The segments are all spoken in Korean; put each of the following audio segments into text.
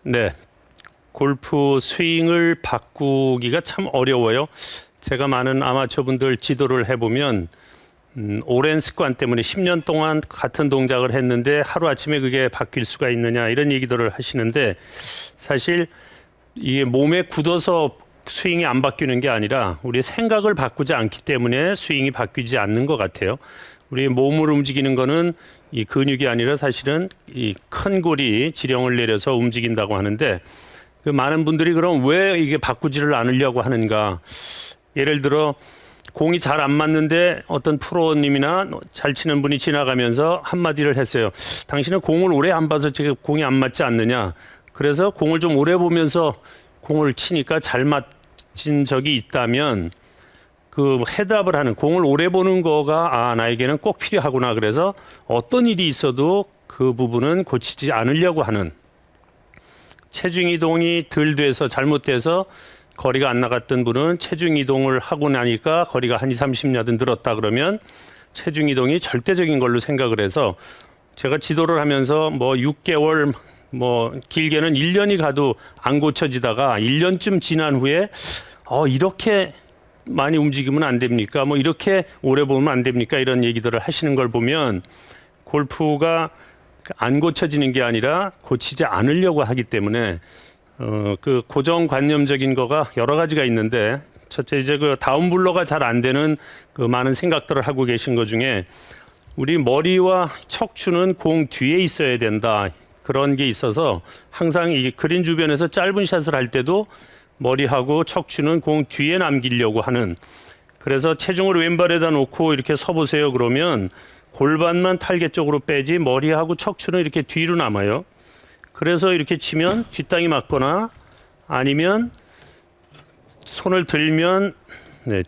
네, 골프 스윙을 바꾸기가 참 어려워요. 제가 많은 아마추어분들 지도를 해보면 오랜 습관 때문에 10년 동안 같은 동작을 했는데 하루아침에 그게 바뀔 수가 있느냐 이런 얘기들을 하시는데 사실 이게 몸에 굳어서 스윙이 안 바뀌는 게 아니라 우리 생각을 바꾸지 않기 때문에 스윙이 바뀌지 않는 것 같아요. 우리 몸을 움직이는 거는 이 근육이 아니라 사실은 이 큰 골이 지령을 내려서 움직인다고 하는데 그 많은 분들이 그럼 왜 이게 바꾸지를 않으려고 하는가? 예를 들어 공이 잘 안 맞는데 어떤 프로님이나 잘 치는 분이 지나가면서 한마디를 했어요. 당신은 공을 오래 안 봐서 지금 공이 안 맞지 않느냐? 그래서 공을 좀 오래 보면서 공을 치니까 잘 맞진 적이 있다면 그 해답을 하는 공을 오래 보는 거가 나에게는 꼭 필요하구나. 그래서 어떤 일이 있어도 그 부분은 고치지 않으려고 하는 체중 이동이 덜 돼서 잘못돼서 거리가 안 나갔던 분은 체중 이동을 하고 나니까 거리가 한 20, 30야드 늘었다 그러면 체중 이동이 절대적인 걸로 생각을 해서 제가 지도를 하면서 뭐 6개월 뭐 길게는 1년이 가도 안 고쳐지다가 1년쯤 지난 후에 이렇게 많이 움직이면 안 됩니까? 뭐 이렇게 오래 보면 안 됩니까? 이런 얘기들을 하시는 걸 보면 골프가 안 고쳐지는 게 아니라 고치지 않으려고 하기 때문에 그 고정관념적인 거가 여러 가지가 있는데 첫째 이제 그 다운블러가 잘 안 되는 그 많은 생각들을 하고 계신 것 중에 우리 머리와 척추는 공 뒤에 있어야 된다. 그런 게 있어서 항상 이 그린 주변에서 짧은 샷을 할 때도 머리하고 척추는 공 뒤에 남기려고 하는 그래서 체중을 왼발에다 놓고 이렇게 서보세요. 그러면 골반만 타겟 쪽으로 빼지 머리하고 척추는 이렇게 뒤로 남아요. 그래서 이렇게 치면 뒷땅이 맞거나 아니면 손을 들면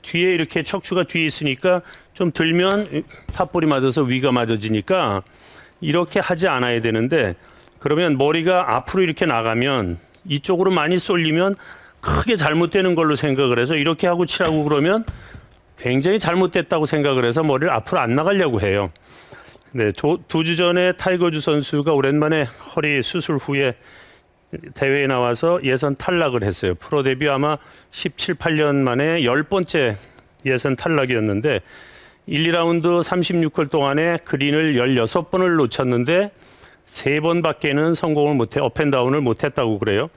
뒤에 이렇게 척추가 뒤에 있으니까 좀 들면 탑볼이 맞아서 위가 맞아지니까 이렇게 하지 않아야 되는데 그러면 머리가 앞으로 이렇게 나가면 이쪽으로 많이 쏠리면 크게 잘못되는 걸로 생각을 해서 이렇게 하고 치라고 그러면 굉장히 잘못됐다고 생각을 해서 머리를 앞으로 안 나가려고 해요. 네, 2주 전에 타이거즈 선수가 오랜만에 허리 수술 후에 대회에 나와서 예선 탈락을 했어요. 프로 데뷔 아마 17, 18년 만에 10번째 예선 탈락이었는데 1, 2라운드 36홀 동안에 그린을 16번을 놓쳤는데 3번밖에는 성공을 못해 업앤다운을 못했다고 그래요.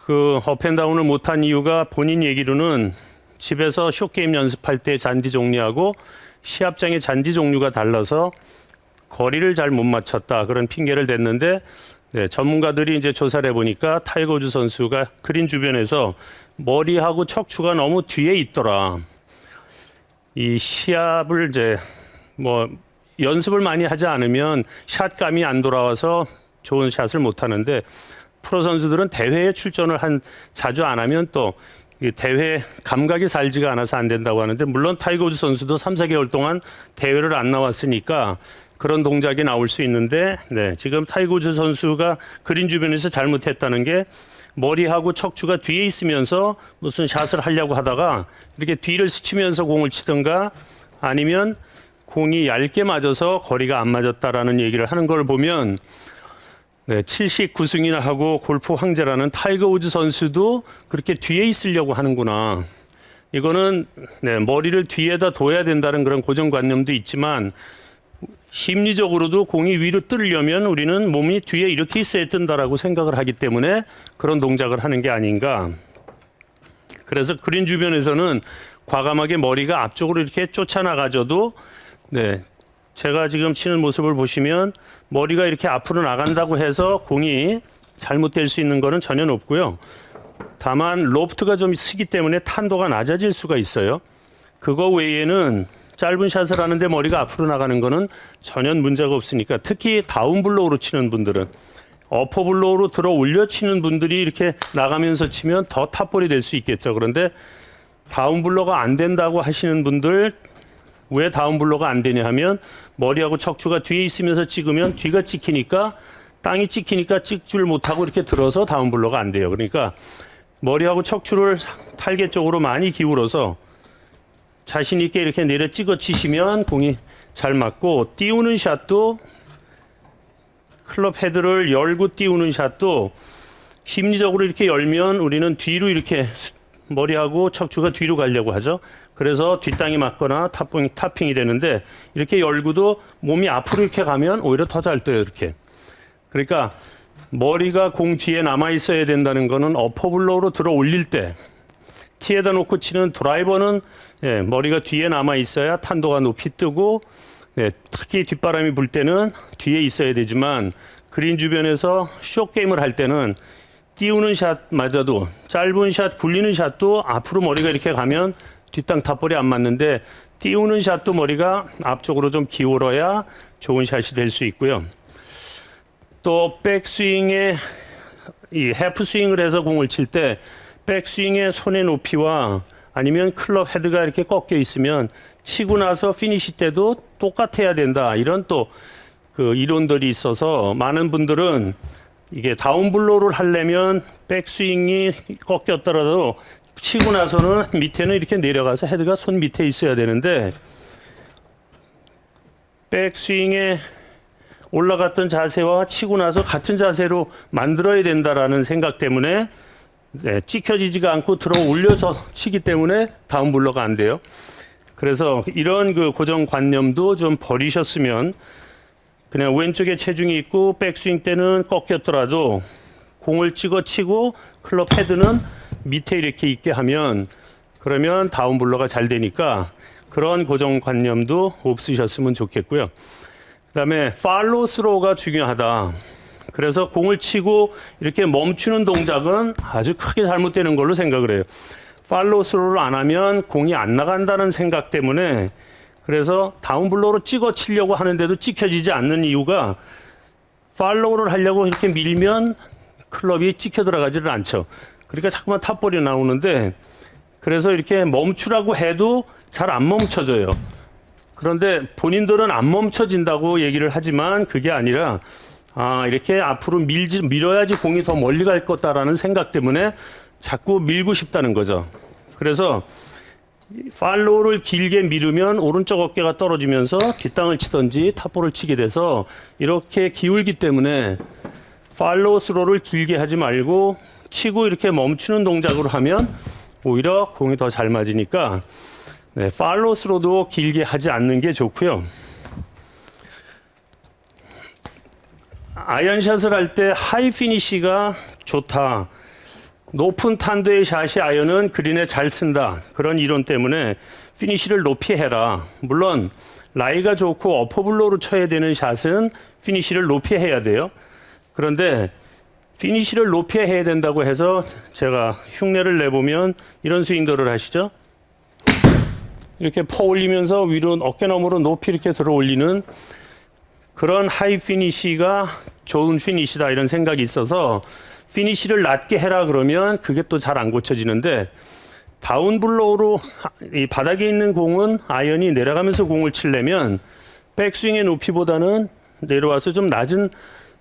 그 업앤다운을 못한 이유가 본인 얘기로는 집에서 숏게임 연습할 때 잔디 종류하고 시합장의 잔디 종류가 달라서 거리를 잘 못 맞췄다 그런 핑계를 댔는데 전문가들이 이제 조사를 해보니까 타이거 우즈 선수가 그린 주변에서 머리하고 척추가 너무 뒤에 있더라. 이 시합을 이제 뭐 연습을 많이 하지 않으면 샷감이 안 돌아와서 좋은 샷을 못 하는데 프로 선수들은 대회에 출전을 자주 안 하면 또 대회 감각이 살지가 않아서 안 된다고 하는데 물론 타이거 우즈 선수도 3, 4개월 동안 대회를 안 나왔으니까 그런 동작이 나올 수 있는데 지금 타이거 우즈 선수가 그린 주변에서 잘못했다는 게 머리하고 척추가 뒤에 있으면서 무슨 샷을 하려고 하다가 이렇게 뒤를 스치면서 공을 치든가 아니면 공이 얇게 맞아서 거리가 안 맞았다라는 얘기를 하는 걸 보면 79승이나 하고 골프 황제라는 타이거 우즈 선수도 그렇게 뒤에 있으려고 하는구나. 이거는 머리를 뒤에다 둬야 된다는 그런 고정관념도 있지만 심리적으로도 공이 위로 뜨려면 우리는 몸이 뒤에 이렇게 있어야 뜬다라고 생각을 하기 때문에 그런 동작을 하는 게 아닌가. 그래서 그린 주변에서는 과감하게 머리가 앞쪽으로 이렇게 쫓아나가줘도 제가 지금 치는 모습을 보시면 머리가 이렇게 앞으로 나간다고 해서 공이 잘못될 수 있는 거는 전혀 없고요. 다만 로프트가 좀 쓰기 때문에 탄도가 낮아질 수가 있어요. 그거 외에는 짧은 샷을 하는데 머리가 앞으로 나가는 거는 전혀 문제가 없으니까 특히 다운블로우로 치는 분들은 어퍼블로우로 들어 올려 치는 분들이 이렇게 나가면서 치면 더 탑볼이 될 수 있겠죠. 그런데 다운블로우가 안 된다고 하시는 분들 왜 다운블로가 안 되냐 하면 머리하고 척추가 뒤에 있으면서 찍으면 뒤가 찍히니까 땅이 찍히니까 찍지를 못하고 이렇게 들어서 다운블로가 안 돼요. 그러니까 머리하고 척추를 탈겟 쪽으로 많이 기울어서 자신 있게 이렇게 내려 찍어 치시면 공이 잘 맞고 띄우는 샷도 클럽 헤드를 열고 띄우는 샷도 심리적으로 이렇게 열면 우리는 뒤로 이렇게 머리하고 척추가 뒤로 가려고 하죠. 그래서 뒷땅이 맞거나 타핑이 되는데 이렇게 열고도 몸이 앞으로 이렇게 가면 오히려 더 잘 떠요. 이렇게. 그러니까 머리가 공 뒤에 남아 있어야 된다는 거는 어퍼블로우로 들어 올릴 때 티에다 놓고 치는 드라이버는 머리가 뒤에 남아 있어야 탄도가 높이 뜨고 특히 뒷바람이 불 때는 뒤에 있어야 되지만 그린 주변에서 숏게임을 할 때는 띄우는 샷마저도 짧은 샷, 굴리는 샷도 앞으로 머리가 이렇게 가면 뒷땅 탑볼이 안 맞는데 띄우는 샷도 머리가 앞쪽으로 좀 기울어야 좋은 샷이 될 수 있고요. 또 백스윙에 이 해프 스윙을 해서 공을 칠 때 백스윙의 손의 높이와 아니면 클럽 헤드가 이렇게 꺾여 있으면 치고 나서 피니시 때도 똑같아야 된다. 이런 또 그 이론들이 있어서 많은 분들은 이게 다운블로우를 하려면 백스윙이 꺾였더라도 치고 나서는 밑에는 이렇게 내려가서 헤드가 손 밑에 있어야 되는데 백스윙에 올라갔던 자세와 치고 나서 같은 자세로 만들어야 된다라는 생각 때문에 찍혀지지가 않고 들어 올려서 치기 때문에 다운블로우가 안 돼요. 그래서 이런 그 고정관념도 좀 버리셨으면 그냥 왼쪽에 체중이 있고 백스윙 때는 꺾였더라도 공을 찍어 치고 클럽 헤드는 밑에 이렇게 있게 하면 그러면 다운블로우가 잘 되니까 그런 고정관념도 없으셨으면 좋겠고요. 그 다음에 팔로우 스로우가 중요하다. 그래서 공을 치고 이렇게 멈추는 동작은 아주 크게 잘못되는 걸로 생각을 해요. 팔로우 스로우를 안 하면 공이 안 나간다는 생각 때문에 그래서 다운블로우로 찍어 치려고 하는데도 찍혀지지 않는 이유가 팔로우를 하려고 이렇게 밀면 클럽이 찍혀 들어가지를 않죠. 그러니까 자꾸만 탑볼이 나오는데 그래서 이렇게 멈추라고 해도 잘 안 멈춰져요. 그런데 본인들은 안 멈춰진다고 얘기를 하지만 그게 아니라 이렇게 앞으로 밀어야지 공이 더 멀리 갈 거다라는 생각 때문에 자꾸 밀고 싶다는 거죠. 그래서 팔로우를 길게 미루면 오른쪽 어깨가 떨어지면서 뒷땅을 치든지 탑볼을 치게 돼서 이렇게 기울기 때문에 팔로우 스로를 길게 하지 말고 치고 이렇게 멈추는 동작으로 하면 오히려 공이 더 잘 맞으니까 팔로우 스로도 길게 하지 않는 게 좋고요. 아이언샷을 할 때 하이 피니시가 좋다. 높은 탄도의 샷이 아이언은 그린에 잘 쓴다. 그런 이론 때문에 피니시를 높이 해라. 물론 라이가 좋고 어퍼블로우로 쳐야 되는 샷은 피니시를 높이 해야 돼요. 그런데 피니시를 높이 해야 된다고 해서 제가 흉내를 내보면 이런 스윙들을 하시죠. 이렇게 퍼 올리면서 위로 어깨 너머로 높이 이렇게 들어 올리는 그런 하이 피니시가 좋은 피니시다 이런 생각이 있어서 피니시를 낮게 해라 그러면 그게 또 잘 안 고쳐지는데 다운블로우로 이 바닥에 있는 공은 아이언이 내려가면서 공을 치려면 백스윙의 높이보다는 내려와서 좀 낮은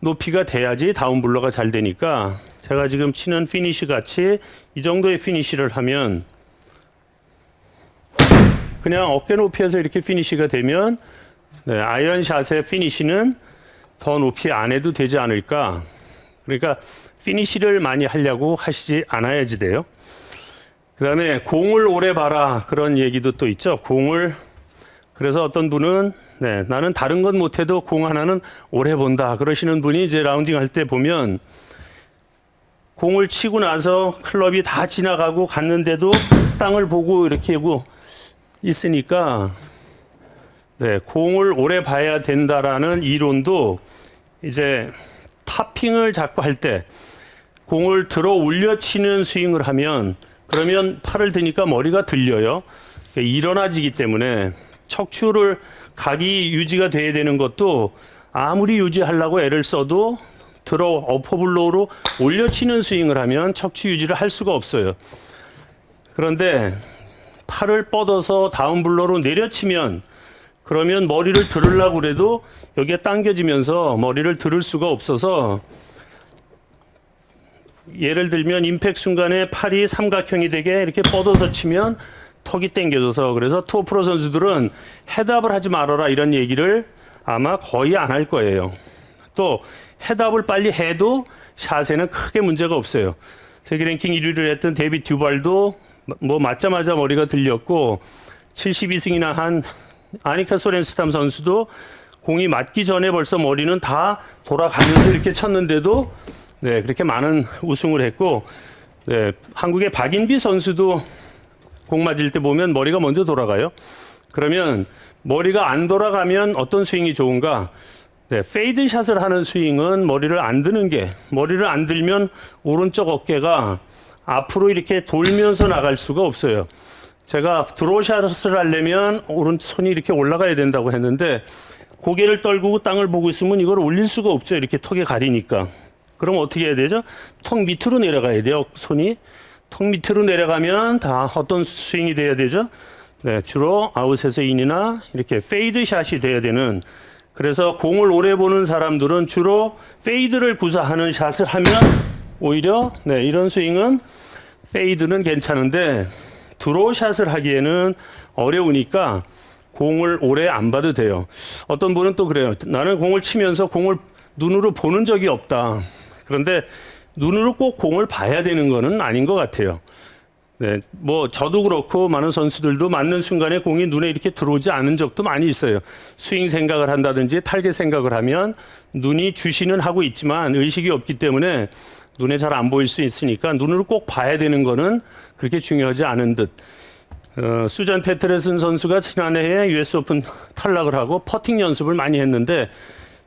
높이가 돼야지 다운블로우가 잘 되니까 제가 지금 치는 피니시 같이 이 정도의 피니시를 하면 그냥 어깨 높이에서 이렇게 피니시가 되면 아이언샷의 피니시는 더 높이 안 해도 되지 않을까. 그러니까 피니시를 많이 하려고 하시지 않아야지 돼요. 그 다음에 공을 오래 봐라 그런 얘기도 또 있죠. 공을 그래서 어떤 분은 나는 다른 건 못해도 공 하나는 오래 본다 그러시는 분이 이제 라운딩 할 때 보면 공을 치고 나서 클럽이 다 지나가고 갔는데도 땅을 보고 이렇게 하고 있으니까 공을 오래 봐야 된다라는 이론도 이제 타핑을 자꾸 할 때 공을 들어 올려 치는 스윙을 하면 그러면 팔을 드니까 머리가 들려요. 일어나지기 때문에 척추를 각이 유지가 돼야 되는 것도 아무리 유지하려고 애를 써도 들어 어퍼블로우로 올려 치는 스윙을 하면 척추 유지를 할 수가 없어요. 그런데 팔을 뻗어서 다운블로우로 내려치면 그러면 머리를 들으려고 그래도 여기에 당겨지면서 머리를 들을 수가 없어서 예를 들면 임팩 순간에 팔이 삼각형이 되게 이렇게 뻗어서 치면 턱이 당겨져서 그래서 투어 프로 선수들은 헤드업을 하지 말아라 이런 얘기를 아마 거의 안 할 거예요. 또 헤드업을 빨리 해도 샷에는 크게 문제가 없어요. 세계 랭킹 1위를 했던 데이빗 듀발도 뭐 맞자마자 머리가 들렸고 72승이나 한 아니카 소렌스탐 선수도 공이 맞기 전에 벌써 머리는 다 돌아가면서 이렇게 쳤는데도 네, 그렇게 많은 우승을 했고 네, 한국의 박인비 선수도 공 맞을 때 보면 머리가 먼저 돌아가요. 그러면 머리가 안 돌아가면 어떤 스윙이 좋은가? 네, 페이드 샷을 하는 스윙은 머리를 안 드는 게, 머리를 안 들면 오른쪽 어깨가 앞으로 이렇게 돌면서 나갈 수가 없어요. 제가 드로우 샷을 하려면 오른손이 이렇게 올라가야 된다고 했는데 고개를 떨구고 땅을 보고 있으면 이걸 올릴 수가 없죠. 이렇게 턱에 가리니까. 그럼 어떻게 해야 되죠? 턱 밑으로 내려가야 돼요. 손이. 턱 밑으로 내려가면 다 어떤 스윙이 돼야 되죠? 네, 주로 아웃에서 인이나 이렇게 페이드 샷이 돼야 되는. 그래서 공을 오래 보는 사람들은 주로 페이드를 구사하는 샷을 하면 오히려 네, 이런 스윙은 페이드는 괜찮은데 드로우 샷을 하기에는 어려우니까 공을 오래 안 봐도 돼요. 어떤 분은 또 그래요. 나는 공을 치면서 공을 눈으로 보는 적이 없다. 그런데 눈으로 꼭 공을 봐야 되는 거는 아닌 것 같아요. 네, 뭐 저도 그렇고 많은 선수들도 맞는 순간에 공이 눈에 이렇게 들어오지 않은 적도 많이 있어요. 스윙 생각을 한다든지 타겟 생각을 하면 눈이 주시는 하고 있지만 의식이 없기 때문에 눈에 잘 안 보일 수 있으니까 눈으로 꼭 봐야 되는 거는 그렇게 중요하지 않은 듯. 수잔 페트레슨 선수가 지난해에 US 오픈 탈락을 하고 퍼팅 연습을 많이 했는데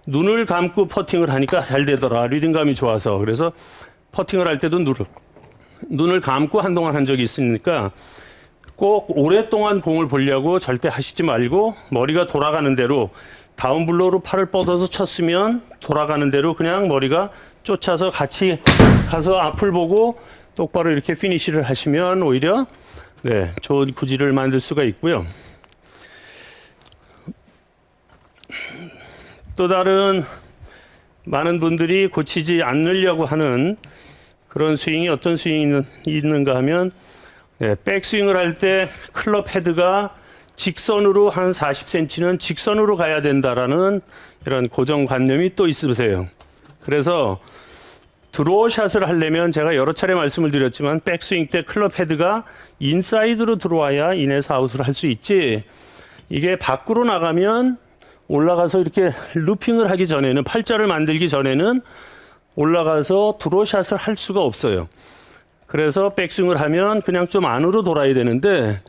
눈을 감고 퍼팅을 하니까 잘 되더라. 리듬감이 좋아서. 그래서 퍼팅을 할 때도 눈을 감고 한동안 한 적이 있으니까 꼭 오랫동안 공을 보려고 절대 하시지 말고 머리가 돌아가는 대로 다운블로우로 팔을 뻗어서 쳤으면 돌아가는 대로 그냥 머리가 쫓아서 같이 가서 앞을 보고 똑바로 이렇게 피니시를 하시면 오히려 네, 좋은 구질을 만들 수가 있고요. 또 다른 많은 분들이 고치지 않으려고 하는 그런 스윙이 어떤 스윙이 있는가 하면 네, 백스윙을 할 때 클럽 헤드가 직선으로 한 40cm는 직선으로 가야 된다라는 이런 고정관념이 또 있으세요. 그래서 드로우 샷을 하려면 제가 여러 차례 말씀을 드렸지만 백스윙 때 클럽 헤드가 인사이드로 들어와야 인에서 아웃을 할 수 있지 이게 밖으로 나가면 올라가서 이렇게 루핑을 하기 전에는 팔자를 만들기 전에는 올라가서 드로우 샷을 할 수가 없어요. 그래서 백스윙을 하면 그냥 좀 안으로 돌아야 되는데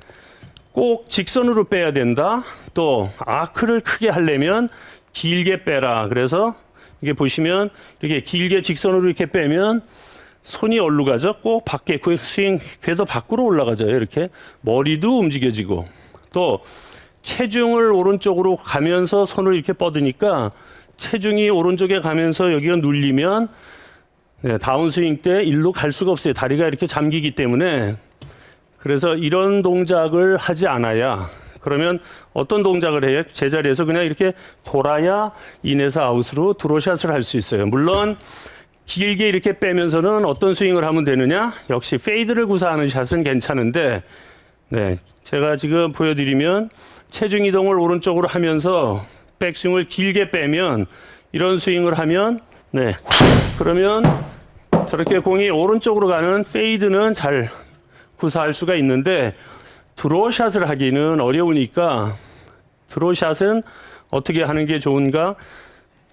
꼭 직선으로 빼야 된다. 또 아크를 크게 하려면 길게 빼라. 그래서 이게 보시면 이렇게 길게 직선으로 이렇게 빼면 손이 어디로 가죠? 꼭 밖에 그 스윙 궤도 밖으로 올라가죠. 이렇게 머리도 움직여지고 또 체중을 오른쪽으로 가면서 손을 이렇게 뻗으니까 체중이 오른쪽에 가면서 여기가 눌리면 네, 다운스윙 때 일로 갈 수가 없어요. 다리가 이렇게 잠기기 때문에. 그래서 이런 동작을 하지 않아야 그러면 어떤 동작을 해요? 제자리에서 그냥 이렇게 돌아야 인에서 아웃으로 드로우샷을 할 수 있어요. 물론 길게 이렇게 빼면서는 어떤 스윙을 하면 되느냐? 역시 페이드를 구사하는 샷은 괜찮은데 네, 제가 지금 보여드리면 체중 이동을 오른쪽으로 하면서 백스윙을 길게 빼면 이런 스윙을 하면 네, 그러면 저렇게 공이 오른쪽으로 가는 페이드는 잘 구사할 수가 있는데 드로우 샷을 하기는 어려우니까 드로우 샷은 어떻게 하는 게 좋은가?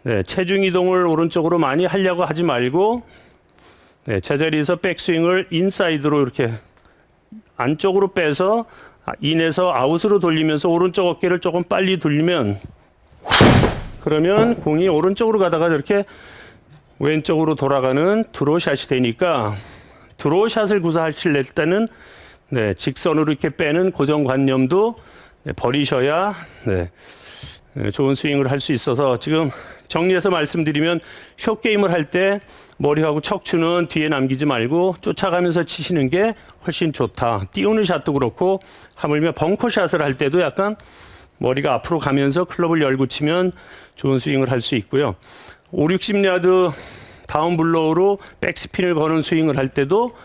네, 체중 이동을 오른쪽으로 많이 하려고 하지 말고 네, 제자리에서 백스윙을 인사이드로 이렇게 안쪽으로 빼서 인에서 아웃으로 돌리면서 오른쪽 어깨를 조금 빨리 돌리면 그러면 공이 오른쪽으로 가다가 저렇게 왼쪽으로 돌아가는 드로우 샷이 되니까 드로우 샷을 구사하실 때는 네, 직선으로 이렇게 빼는 고정관념도 네, 버리셔야 네, 좋은 스윙을 할 수 있어서 지금 정리해서 말씀드리면 숏게임을 할 때 머리하고 척추는 뒤에 남기지 말고 쫓아가면서 치시는 게 훨씬 좋다. 띄우는 샷도 그렇고 하물며 벙커샷을 할 때도 약간 머리가 앞으로 가면서 클럽을 열고 치면 좋은 스윙을 할 수 있고요. 5, 60야드 다운블로우로 백스핀을 거는 스윙을 할 때도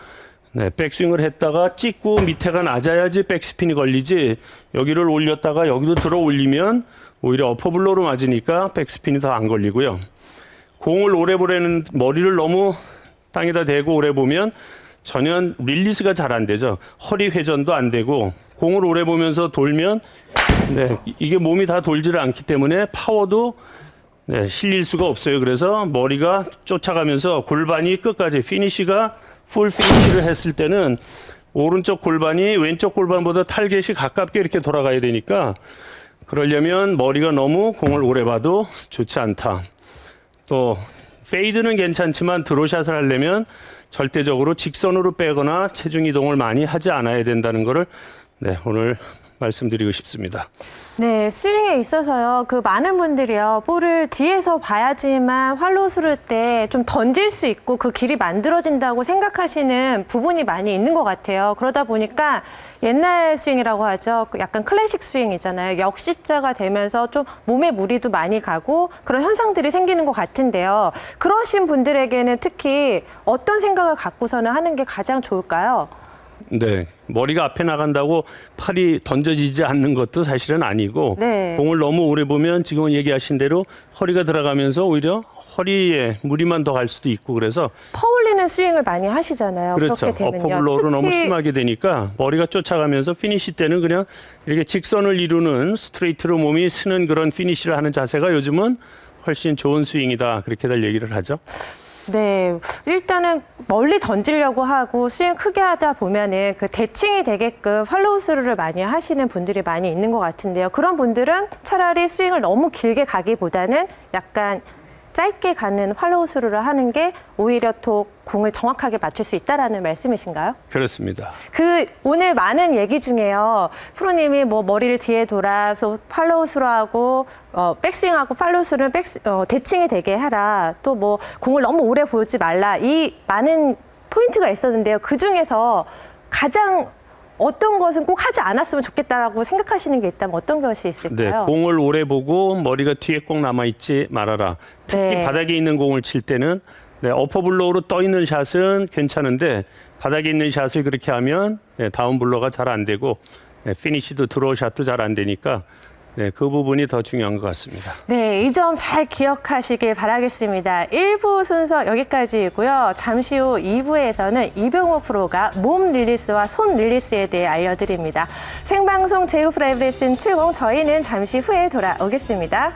네, 백스윙을 했다가 찍고 밑에가 낮아야지 백스핀이 걸리지 여기를 올렸다가 여기도 들어 올리면 오히려 어퍼블로우로 맞으니까 백스핀이 더 안 걸리고요. 공을 오래 보내는 머리를 너무 땅에다 대고 오래 보면 전혀 릴리스가 잘 안 되죠. 허리 회전도 안 되고 공을 오래 보면서 돌면 이게 몸이 다 돌지를 않기 때문에 파워도 실릴 수가 없어요. 그래서 머리가 쫓아가면서 골반이 끝까지 피니시가 풀 피니시를 했을 때는 오른쪽 골반이 왼쪽 골반보다 타겟이 가깝게 이렇게 돌아가야 되니까 그러려면 머리가 너무 공을 오래 봐도 좋지 않다. 또 페이드는 괜찮지만 드로샷을 하려면 절대적으로 직선으로 빼거나 체중 이동을 많이 하지 않아야 된다는 것을 오늘 말씀드리고 싶습니다. 네, 스윙에 있어서요. 많은 분들이요. 볼을 뒤에서 봐야지만 활로 수를 때 좀 던질 수 있고 그 길이 만들어진다고 생각하시는 부분이 많이 있는 것 같아요. 그러다 보니까 옛날 스윙이라고 하죠. 약간 클래식 스윙이잖아요. 역십자가 되면서 좀 몸에 무리도 많이 가고 그런 현상들이 생기는 것 같은데요. 그러신 분들에게는 특히 어떤 생각을 갖고서는 하는 게 가장 좋을까요? 네, 머리가 앞에 나간다고 팔이 던져지지 않는 것도 사실은 아니고 공을 너무 오래 보면 지금 얘기하신 대로 허리가 들어가면서 오히려 허리에 무리만 더 갈 수도 있고 그래서 퍼올리는 스윙을 많이 하시잖아요. 그렇죠. 그렇게 되면요. 어퍼블로우로 너무 심하게 되니까 머리가 쫓아가면서 피니시 때는 그냥 이렇게 직선을 이루는 스트레이트로 몸이 쓰는 그런 피니시를 하는 자세가 요즘은 훨씬 좋은 스윙이다. 그렇게들 얘기를 하죠. 네, 일단은 멀리 던지려고 하고 스윙 크게 하다 보면은 대칭이 되게끔 팔로우 스루를 많이 하시는 분들이 많이 있는 것 같은데요. 그런 분들은 차라리 스윙을 너무 길게 가기보다는 약간 짧게 가는 팔로우 스루를 하는 게 오히려 더 공을 정확하게 맞출 수 있다라는 말씀이신가요? 그렇습니다. 오늘 많은 얘기 중에요. 프로님이 머리를 뒤에 돌아서 팔로우 스루하고 백스윙하고 팔로우 스루는 대칭이 되게 하라. 또 공을 너무 오래 보지 말라. 이 많은 포인트가 있었는데요. 그 중에서 가장 어떤 것은 꼭 하지 않았으면 좋겠다라고 생각하시는 게 있다면 어떤 것이 있을까요? 네, 공을 오래 보고 머리가 뒤에 꼭 남아있지 말아라. 특히 바닥에 있는 공을 칠 때는 어퍼블로우로 떠 있는 샷은 괜찮은데 바닥에 있는 샷을 그렇게 하면 다운블로우가 잘 안 되고 피니시도 드로우 샷도 잘 안 되니까 그 부분이 더 중요한 것 같습니다. 네, 이 점 잘 기억하시길 바라겠습니다. 1부 순서 여기까지이고요. 잠시 후 2부에서는 이병호 프로가 몸 릴리스와 손 릴리스에 대해 알려드립니다. 생방송 제휴 프라이브 레슨 70 저희는 잠시 후에 돌아오겠습니다.